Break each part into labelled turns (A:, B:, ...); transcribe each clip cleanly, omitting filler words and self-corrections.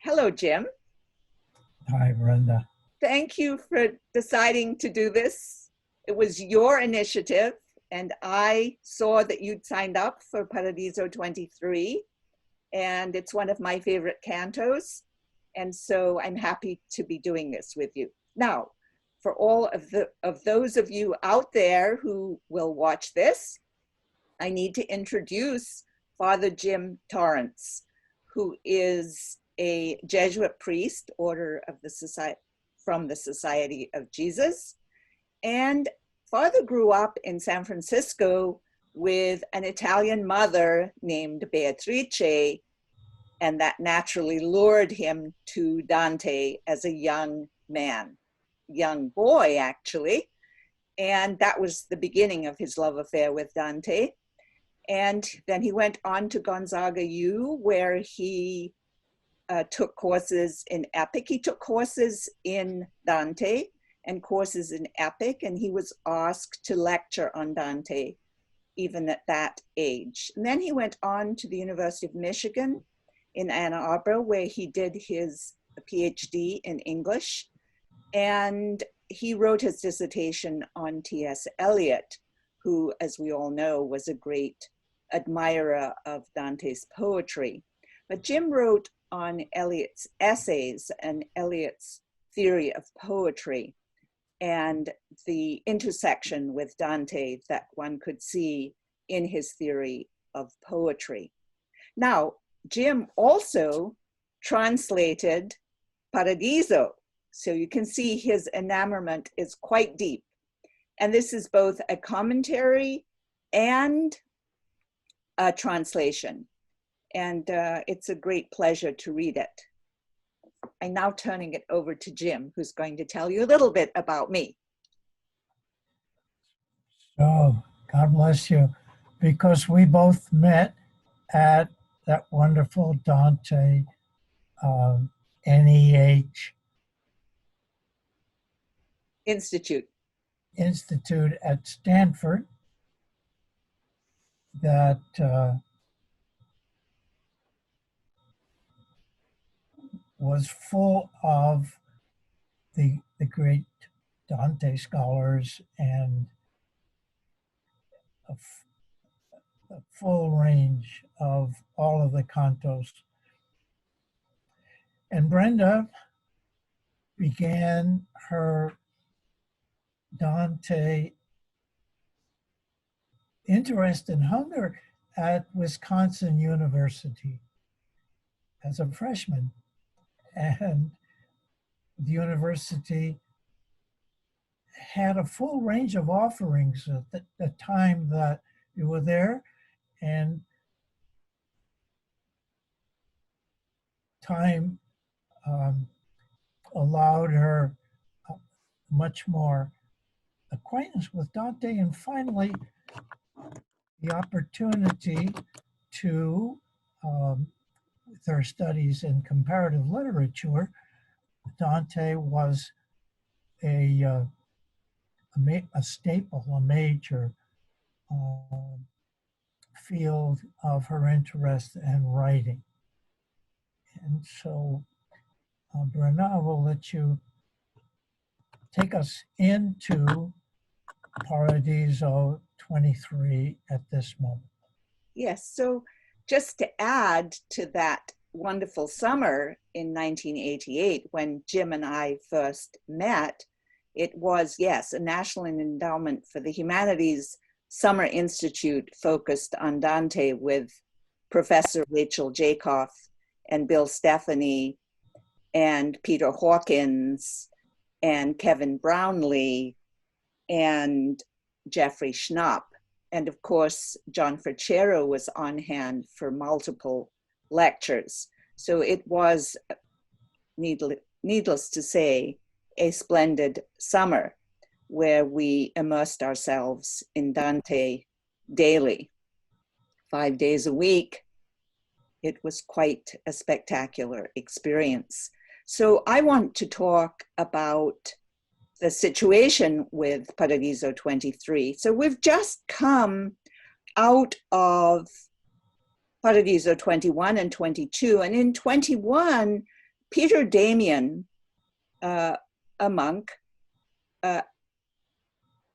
A: Hello, Jim.
B: Hi, Brenda.
A: Thank you for deciding to do this. It was your initiative, and I saw that you'd signed up for Paradiso 23, and it's one of my favorite cantos, and so I'm happy to be doing this with you. Now, for all of those of you out there who will watch this, I need to introduce Father Jim Torrens, who is a Jesuit priest, order of the society, from the Society of Jesus. And Father grew up in San Francisco with an Italian mother named Beatrice, and that naturally lured him to Dante as a young man, young boy actually. And that was the beginning of his love affair with Dante. And then he went on to Gonzaga U, where he took courses in epic. He took courses in Dante and courses in epic, and he was asked to lecture on Dante even at that age. And then he went on to the University of Michigan in Ann Arbor, where he did his PhD in English. And he wrote his dissertation on T.S. Eliot, who, as we all know, was a great admirer of Dante's poetry. But Jim wrote on Eliot's essays and Eliot's theory of poetry and the intersection with Dante that one could see in his theory of poetry. Now, Jim also translated Paradiso, so you can see his enamorment is quite deep. And this is both a commentary and a translation. And it's a great pleasure to read it. I'm now turning it over to Jim, who's going to tell you a little bit about me.
B: So, God bless you, because we both met at that wonderful Dante NEH
A: Institute
B: at Stanford that was full of the great Dante scholars and a full range of all of the cantos. And Brenda began her Dante interest and hunger at Wisconsin University as a freshman. And the university had a full range of offerings at the time that you were there, and time allowed her much more acquaintance with Dante, and finally the opportunity to, with her studies in comparative literature, Dante was a staple, a major field of her interest and writing. And so, Brenda, I will let you take us into Paradiso 23 at this moment.
A: Yes, so just to add to that wonderful summer in 1988, when Jim and I first met, it was, yes, a National Endowment for the Humanities Summer Institute focused on Dante with Professor Rachel Jacoff and Bill Stephanie and Peter Hawkins and Kevin Brownlee and Jeffrey Schnapp. And of course, John Frachero was on hand for multiple lectures. So it was, needless to say, a splendid summer where we immersed ourselves in Dante daily, 5 days a week. It was quite a spectacular experience. So I want to talk about the situation with Paradiso 23. So we've just come out of Paradiso 21 and 22, and in 21, Peter Damian, a monk,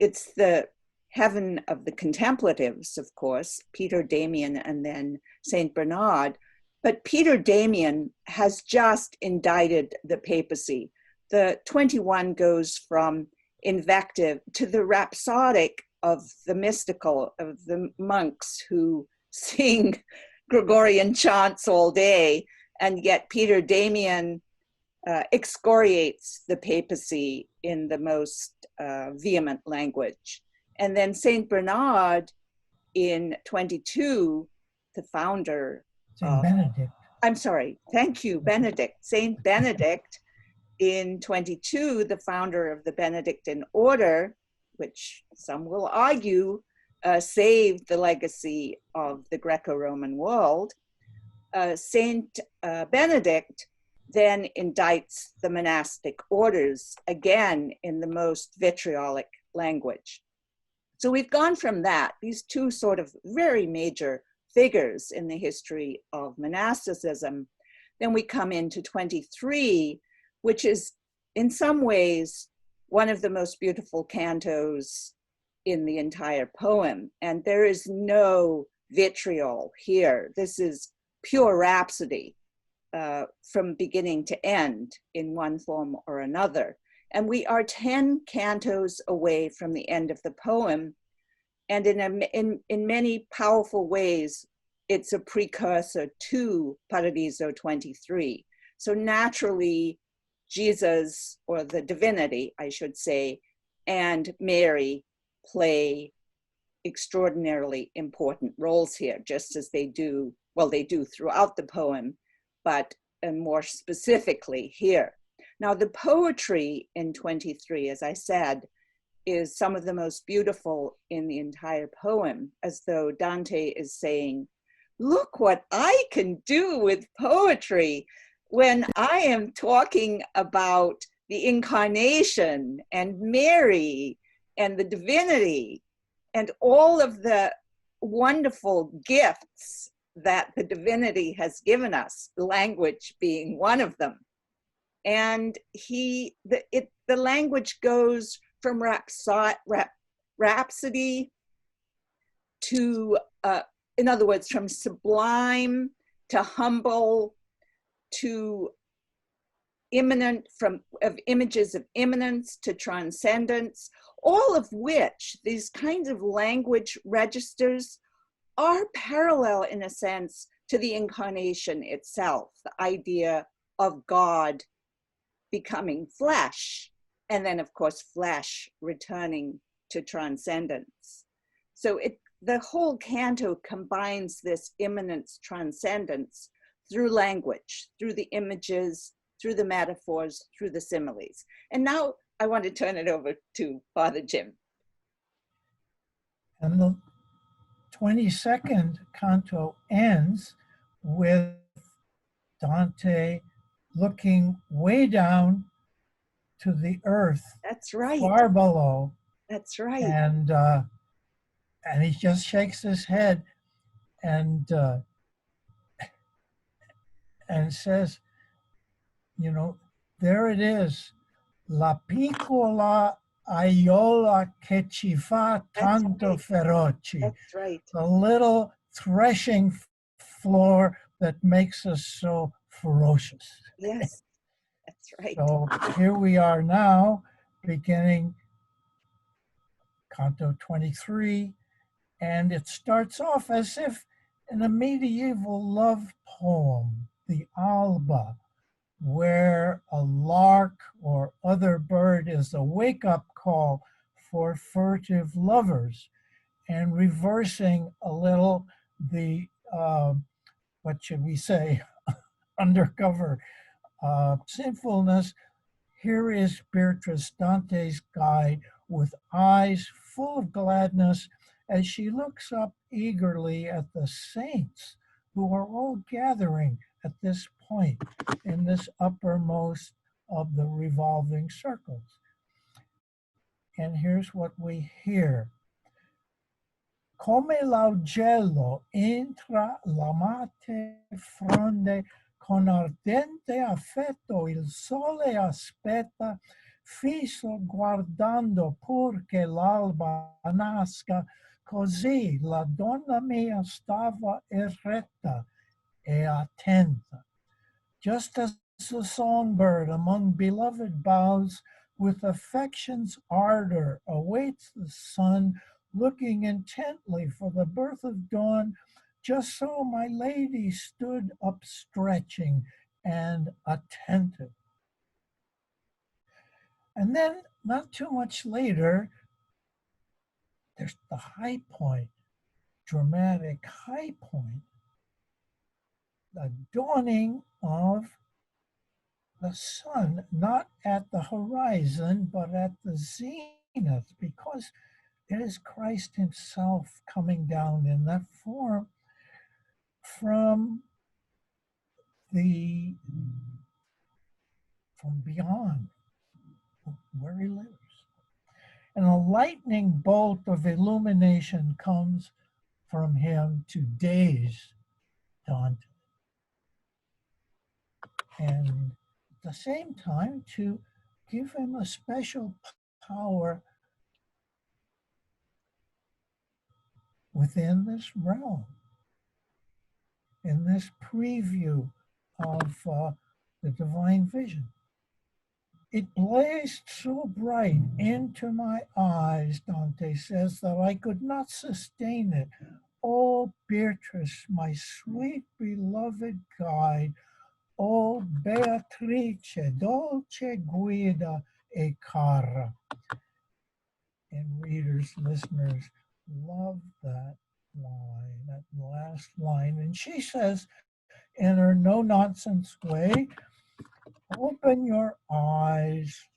A: it's the heaven of the contemplatives, of course, Peter Damian and then Saint Bernard. But Peter Damian has just indicted the papacy. The 21 goes from invective to the rhapsodic of the mystical, of the monks who sing Gregorian chants all day, and yet Peter Damian excoriates the papacy in the most vehement language. And then Saint Bernard in 22, the founder
B: Saint Benedict.
A: I'm sorry, thank you, Benedict. Saint Benedict in 22, the founder of the Benedictine order, which some will argue saved the legacy of the Greco-Roman world. Saint Benedict then indicts the monastic orders, again in the most vitriolic language. So we've gone from that, these two sort of very major figures in the history of monasticism. Then we come into 23, which is in some ways one of the most beautiful cantos in the entire poem. And there is no vitriol here. This is pure rhapsody from beginning to end in one form or another. And we are 10 cantos away from the end of the poem. And in many powerful ways, it's a precursor to Paradiso 23. So naturally, Jesus, or the divinity, I should say, and Mary play extraordinarily important roles here, just as they do, well, they do throughout the poem, but more specifically here. Now, the poetry in 23, as I said, is some of the most beautiful in the entire poem, as though Dante is saying, look what I can do with poetry when I am talking about the incarnation and Mary and the divinity and all of the wonderful gifts that the divinity has given us, language being one of them. And the language goes from rhapsody to, in other words, from sublime to humble to immanent, of images of immanence to transcendence, all of which these kinds of language registers are parallel in a sense to the incarnation itself, the idea of God becoming flesh, and then of course flesh returning to transcendence. So the whole canto combines this immanence transcendence through language, through the images, through the metaphors, through the similes. And now I want to turn it over to Father Jim.
B: And the 22nd canto ends with Dante looking way down to the earth.
A: That's right.
B: Far below.
A: That's right.
B: And he just shakes his head and says, you know, there it is, la piccola aiola che ci fa tanto feroci.
A: That's right.
B: The little threshing floor that makes us so ferocious.
A: Yes, that's right.
B: So here we are now, beginning Canto 23, and it starts off as if in a medieval love poem, the Alba, where a lark or other bird is a wake-up call for furtive lovers, and reversing a little the, what should we say, undercover sinfulness. Here is Beatrice, Dante's guide, with eyes full of gladness as she looks up eagerly at the saints who are all gathering at this point in this uppermost of the revolving circles. And here's what we hear. Come l'augello entra l'amate fronde con ardente affetto il sole aspetta, fisso guardando pur che l'alba nasca, così la donna mia stava eretta e attenta, just as the songbird among beloved boughs with affection's ardor awaits the sun, looking intently for the birth of dawn, just so my lady stood upstretching and attentive. And then, not too much later, there's the high point, dramatic high point, the dawning of the sun, not at the horizon, but at the zenith, because it is Christ himself coming down in that form from beyond where he lives. And a lightning bolt of illumination comes from him to daze Dante. And at the same time, to give him a special power within this realm, in this preview of the divine vision. It blazed so bright into my eyes, Dante says, that I could not sustain it. Oh, Beatrice, my sweet beloved guide, oh, Beatrice, dolce guida e cara. And readers, listeners, love that line, that last line. And she says, in her no-nonsense way, open your eyes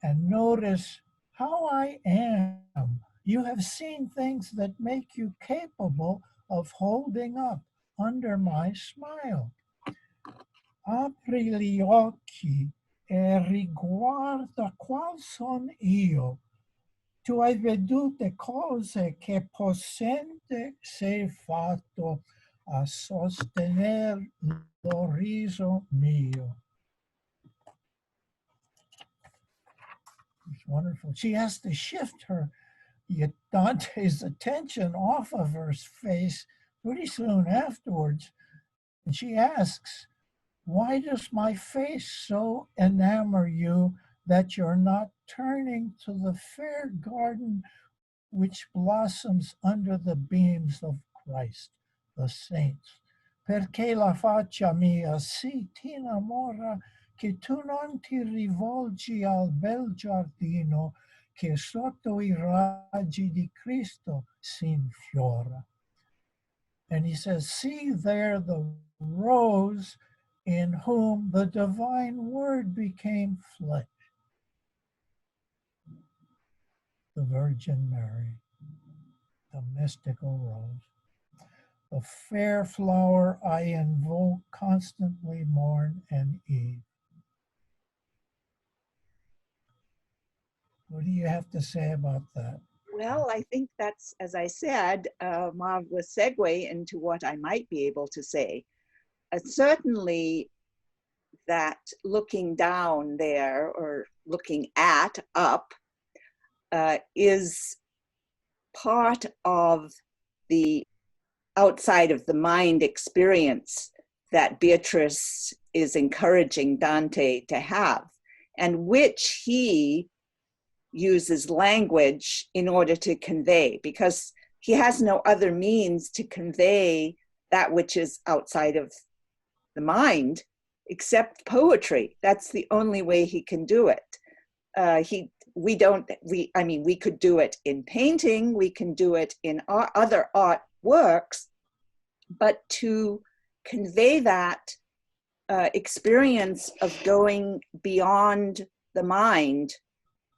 B: and notice how I am. You have seen things that make you capable of holding up under my smile. Apri gli occhi e riguarda qual son io. Tu hai vedute cose che possente sei fatto a sostener l'oriso mio. It's wonderful. She has to shift Dante's attention off of her face pretty soon afterwards. And she asks, why does my face so enamor you that you're not turning to the fair garden which blossoms under the beams of Christ, the saints? Perché la faccia mia si t'innamora che tu non ti rivolgi al bel giardino che sotto I raggi di Cristo s'infiora. And he says, see there the rose in whom the divine word became flesh. The Virgin Mary, the mystical rose, the fair flower I invoke constantly morn and eve. What do you have to say about that?
A: Well, I think that's, as I said, a marvelous segue into what I might be able to say. Certainly that looking down there or looking up is part of the outside of the mind experience that Beatrice is encouraging Dante to have, and which he uses language in order to convey, because he has no other means to convey that which is outside of the mind except poetry. That's the only way he can do it. We could do it in painting, we can do it in other art works, but to convey that experience of going beyond the mind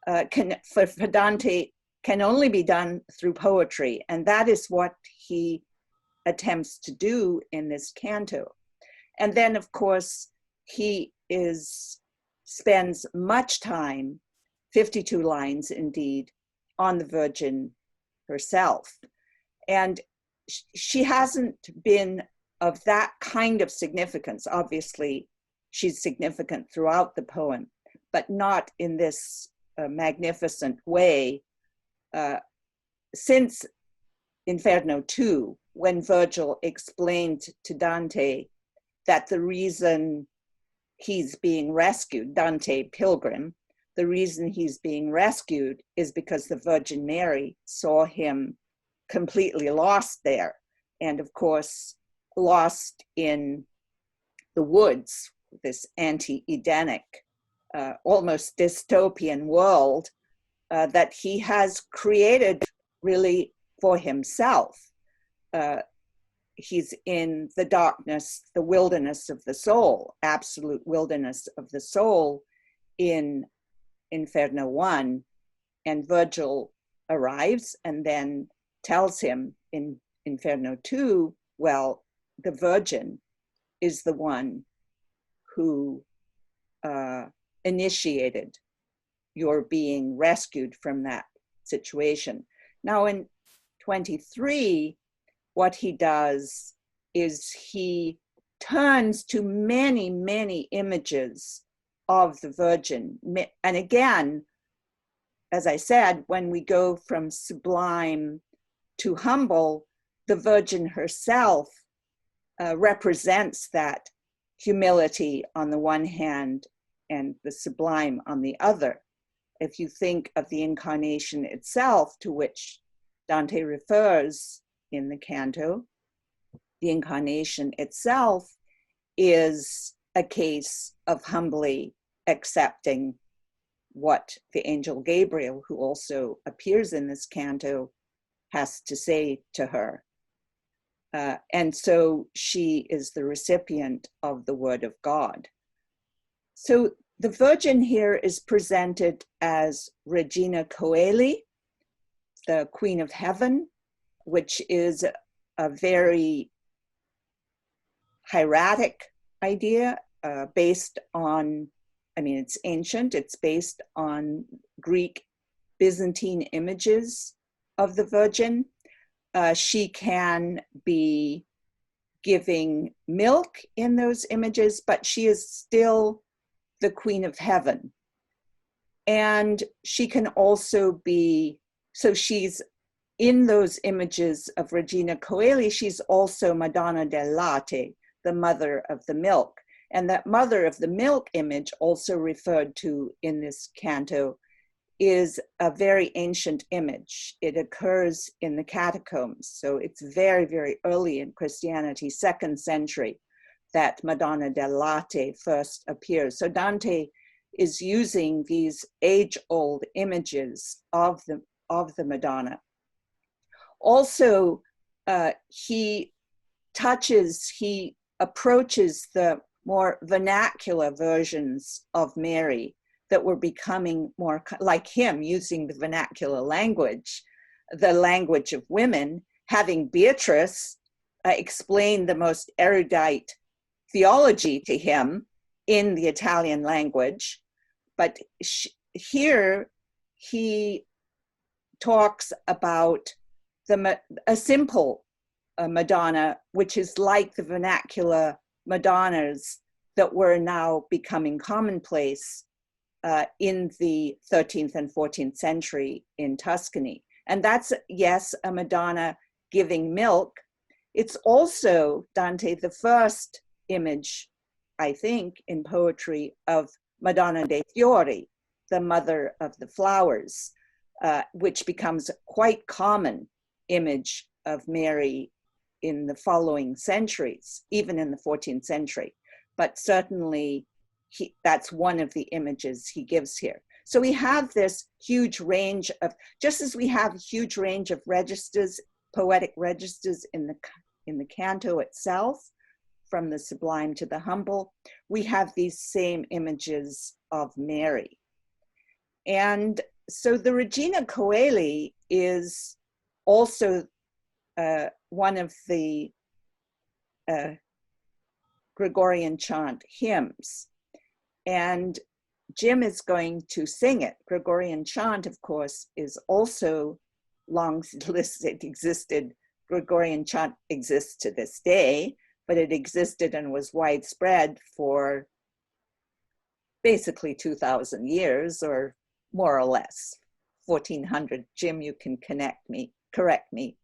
A: for Dante can only be done through poetry, and that is what he attempts to do in this canto. And then, of course, he spends much time, 52 lines indeed, on the Virgin herself. And she hasn't been of that kind of significance. Obviously, she's significant throughout the poem, but not in this magnificent way. Since Inferno 2, when Virgil explained to Dante that the reason he's being rescued, Dante Pilgrim, the reason he's being rescued is because the Virgin Mary saw him completely lost there. And of course, lost in the woods, this anti-Edenic, almost dystopian world that he has created really for himself. He's in the darkness, the wilderness of the soul, absolute wilderness of the soul in Inferno 1, and Virgil arrives and then tells him in Inferno 2, well, the Virgin is the one who initiated your being rescued from that situation. Now in 23, what he does is he turns to many, many images of the Virgin. And again, as I said, when we go from sublime to humble, the Virgin herself represents that humility on the one hand and the sublime on the other. If you think of the incarnation itself, to which Dante refers in the canto, the incarnation itself is a case of humbly accepting what the angel Gabriel, who also appears in this canto, has to say to her. And so she is the recipient of the word of God. So the Virgin here is presented as Regina Coeli, the Queen of Heaven, which is a very hieratic idea based on, I mean, it's ancient, it's based on Greek Byzantine images of the Virgin. She can be giving milk in those images, but she is still the Queen of Heaven. And she can also be, so she's in those images of Regina Coeli, she's also Madonna del Latte, the mother of the milk. And that mother of the milk image, also referred to in this canto, is a very ancient image. It occurs in the catacombs. So it's very, very early in Christianity, 2nd century, that Madonna del Latte first appears. So Dante is using these age-old images of the Madonna. Also, he approaches the more vernacular versions of Mary that were becoming more like him, using the vernacular language, the language of women, having Beatrice explain the most erudite theology to him in the Italian language. But here he talks about a simple Madonna, which is like the vernacular Madonnas that were now becoming commonplace in the 13th and 14th century in Tuscany. And that's, yes, a Madonna giving milk. It's also, Dante, the first image, I think, in poetry of Madonna dei Fiori, the mother of the flowers, which becomes a quite common image of Mary in the following centuries, even in the 14th century. But certainly, that's one of the images he gives here. So we have this huge range of, just as we have a huge range of registers, poetic registers in the canto itself, from the sublime to the humble, we have these same images of Mary. And so the Regina Coeli is also one of the Gregorian chant hymns. And Jim is going to sing it. Gregorian chant, of course, is also long listed, existed. Gregorian chant exists to this day, but it existed and was widespread for basically 2,000 years, or more or less. 1400. Jim, you can correct me.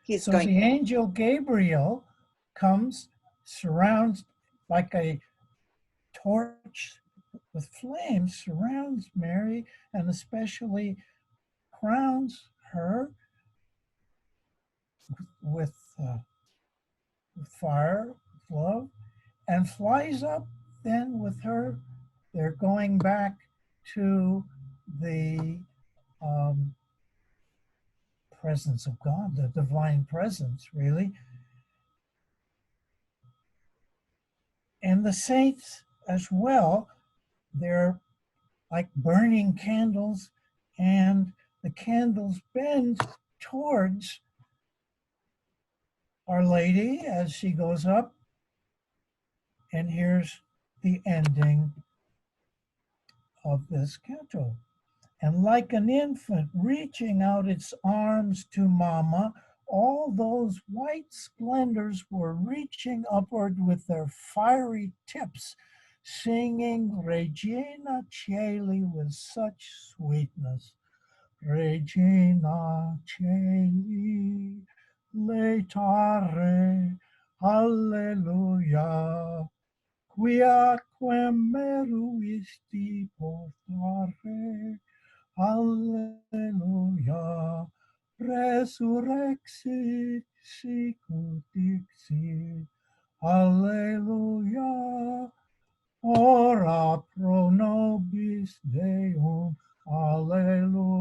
A: He's
B: So
A: going.
B: the angel Gabriel comes, surrounds like a torch with flames, surrounds Mary, and especially crowns her with fire, with love, and flies up then with her. They're going back to the presence of God, the divine presence, really. And the saints as well, they're like burning candles, and the candles bend towards Our Lady as she goes up. And here's the ending of this canto. And like an infant reaching out its arms to Mama, all those white splendors were reaching upward with their fiery tips, singing Regina Caeli with such sweetness. Regina Caeli, laetare, Alleluia, quiaque meruisti portare, Alleluia, resurrexit sicut dixit, Alleluia, ora pro nobis Deum, Alleluia.